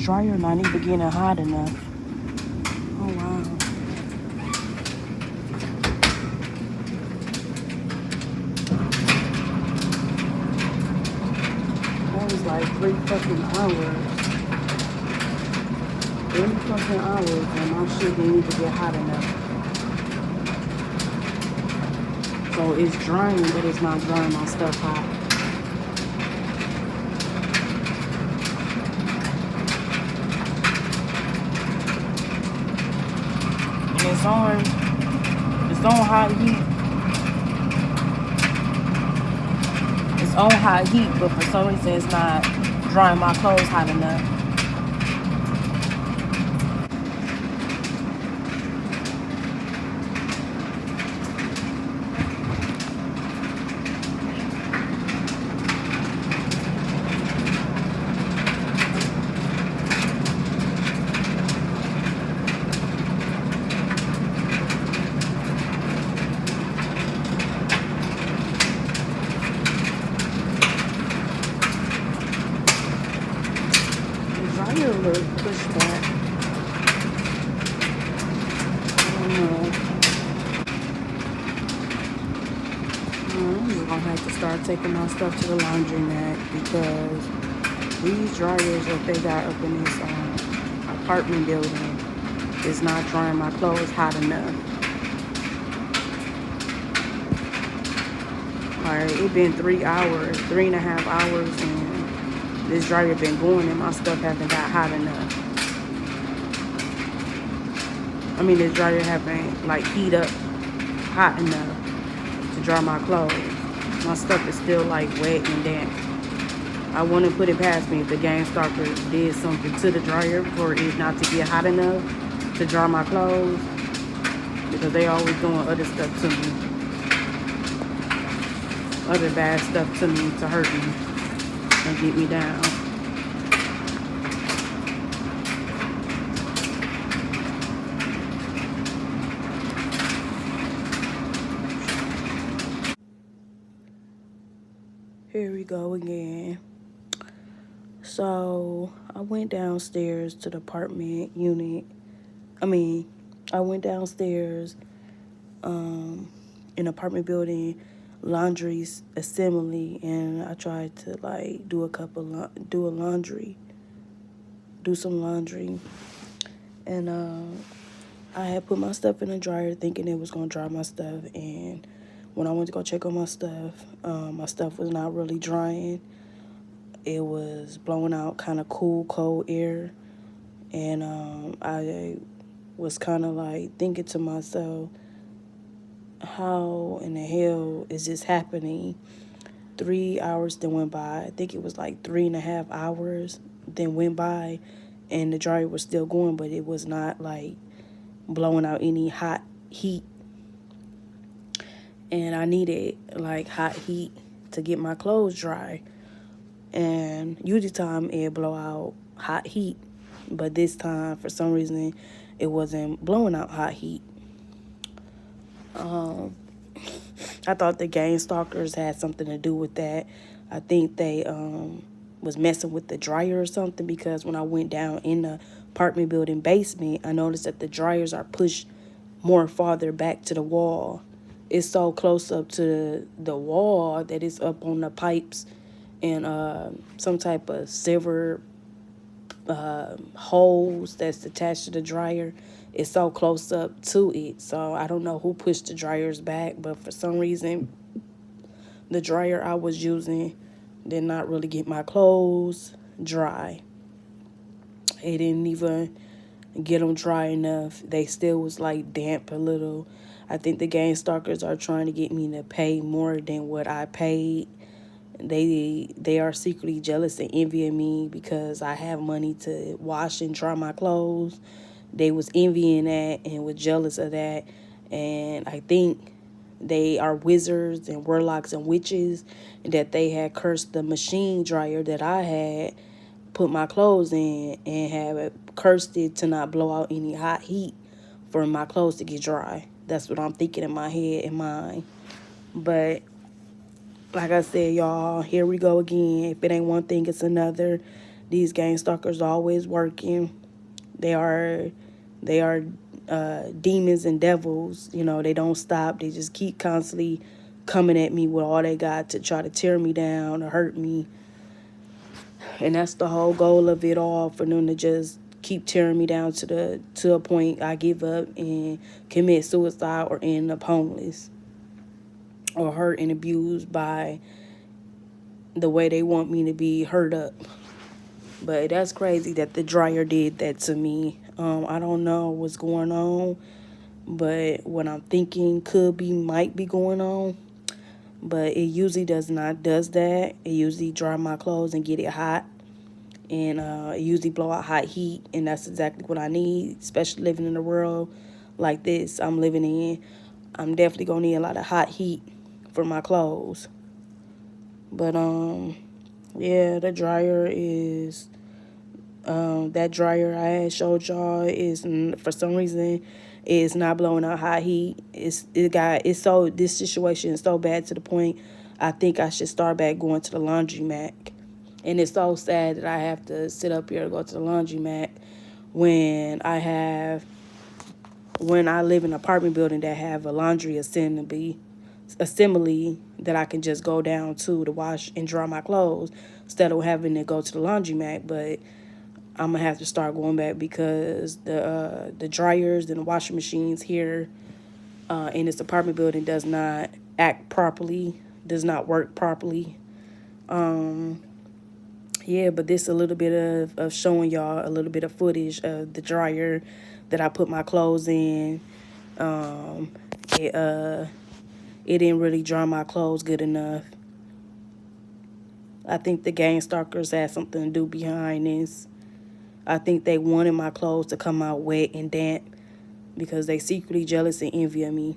dryer not even getting hot enough. Oh, wow. That was like 3 fucking hours. 3 fucking hours and my shit didn't even get hot enough. So it's drying, but it's not drying my stuff hot. And it's on high heat. It's on high heat, but for some reason it's not drying my clothes hot enough. Dryer look pushed back. I don't know. I'm just gonna have to start taking my stuff to the laundromat because these dryers that they got up in this apartment building is not drying my clothes hot enough. Alright, it been 3 hours, 3.5 hours, and this dryer been going and my stuff haven't got hot enough. I mean, this dryer haven't like heat up hot enough to dry my clothes. My stuff is still like wet and damp. I wouldn't put it past me if the Gangstalkers did something to the dryer for it not to get hot enough to dry my clothes, because they always doing other stuff to me, other bad stuff to me to hurt me and get me down. Here we go again. So I went downstairs to the apartment unit. I went downstairs in apartment building laundry assembly, and I tried to like do some laundry, and I had put my stuff in the dryer thinking it was gonna dry my stuff, and when I went to go check on my stuff was not really drying. It was blowing out kind of cool, cold air, and I was kind of like thinking to myself, how in the hell is this happening? 3 hours then went by. I think it was like 3.5 hours then went by, and the dryer was still going, but it was not like blowing out any hot heat. And I needed like hot heat to get my clothes dry. And usually time it blow out hot heat, but this time for some reason it wasn't blowing out hot heat. I thought the Gangstalkers had something to do with that. I think they was messing with the dryer or something, because when I went down in the apartment building basement, I noticed that the dryers are pushed more farther back to the wall. It's so close up to the wall that it's up on the pipes and some type of silver hose that's attached to the dryer. It's so close up to it. So I don't know who pushed the dryers back, but for some reason the dryer I was using did not really get my clothes dry. It didn't even get them dry enough. They still was like damp a little. I think the Gangstalkers are trying to get me to pay more than what I paid. They are secretly jealous and envying me because I have money to wash and dry my clothes. They was envying that and was jealous of that. And I think they are wizards and warlocks and witches, and that they had cursed the machine dryer that I had put my clothes in, and have cursed it to not blow out any hot heat for my clothes to get dry. That's what I'm thinking in my head and mind. But like I said, y'all, here we go again. If it ain't one thing, it's another. These Gangstalkers are always working. They are they are demons and devils. You know, they don't stop. They just keep constantly coming at me with all they got to try to tear me down or hurt me. And that's the whole goal of it all, for them to just keep tearing me down to a point I give up and commit suicide or end up homeless or hurt and abused by the way they want me to be hurt up. But that's crazy that the dryer did that to me. I don't know what's going on, but what I'm thinking might be going on. But it usually does that. It usually dry my clothes and get it hot, and it usually blow out hot heat, and that's exactly what I need. Especially living in a world like this I'm living in, I'm definitely gonna need a lot of hot heat for my clothes. But yeah, the dryer is that dryer I had showed y'all is, for some reason, is not blowing out hot heat. This situation is so bad to the point I think I should start back going to the laundromat. And it's so sad that I have to sit up here to go to the laundromat when I live in an apartment building that have a laundry assembly that I can just go down to wash and dry my clothes instead of having to go to the laundromat. But I'm gonna have to start going back because the dryers and the washing machines here in this apartment building does not act properly, does not work properly. Yeah, but this a little bit of showing y'all a little bit of footage of the dryer that I put my clothes in. Um, it didn't really dry my clothes good enough. I think the Gangstalkers had something to do behind this. I think they wanted my clothes to come out wet and damp because they secretly jealous and envy of me.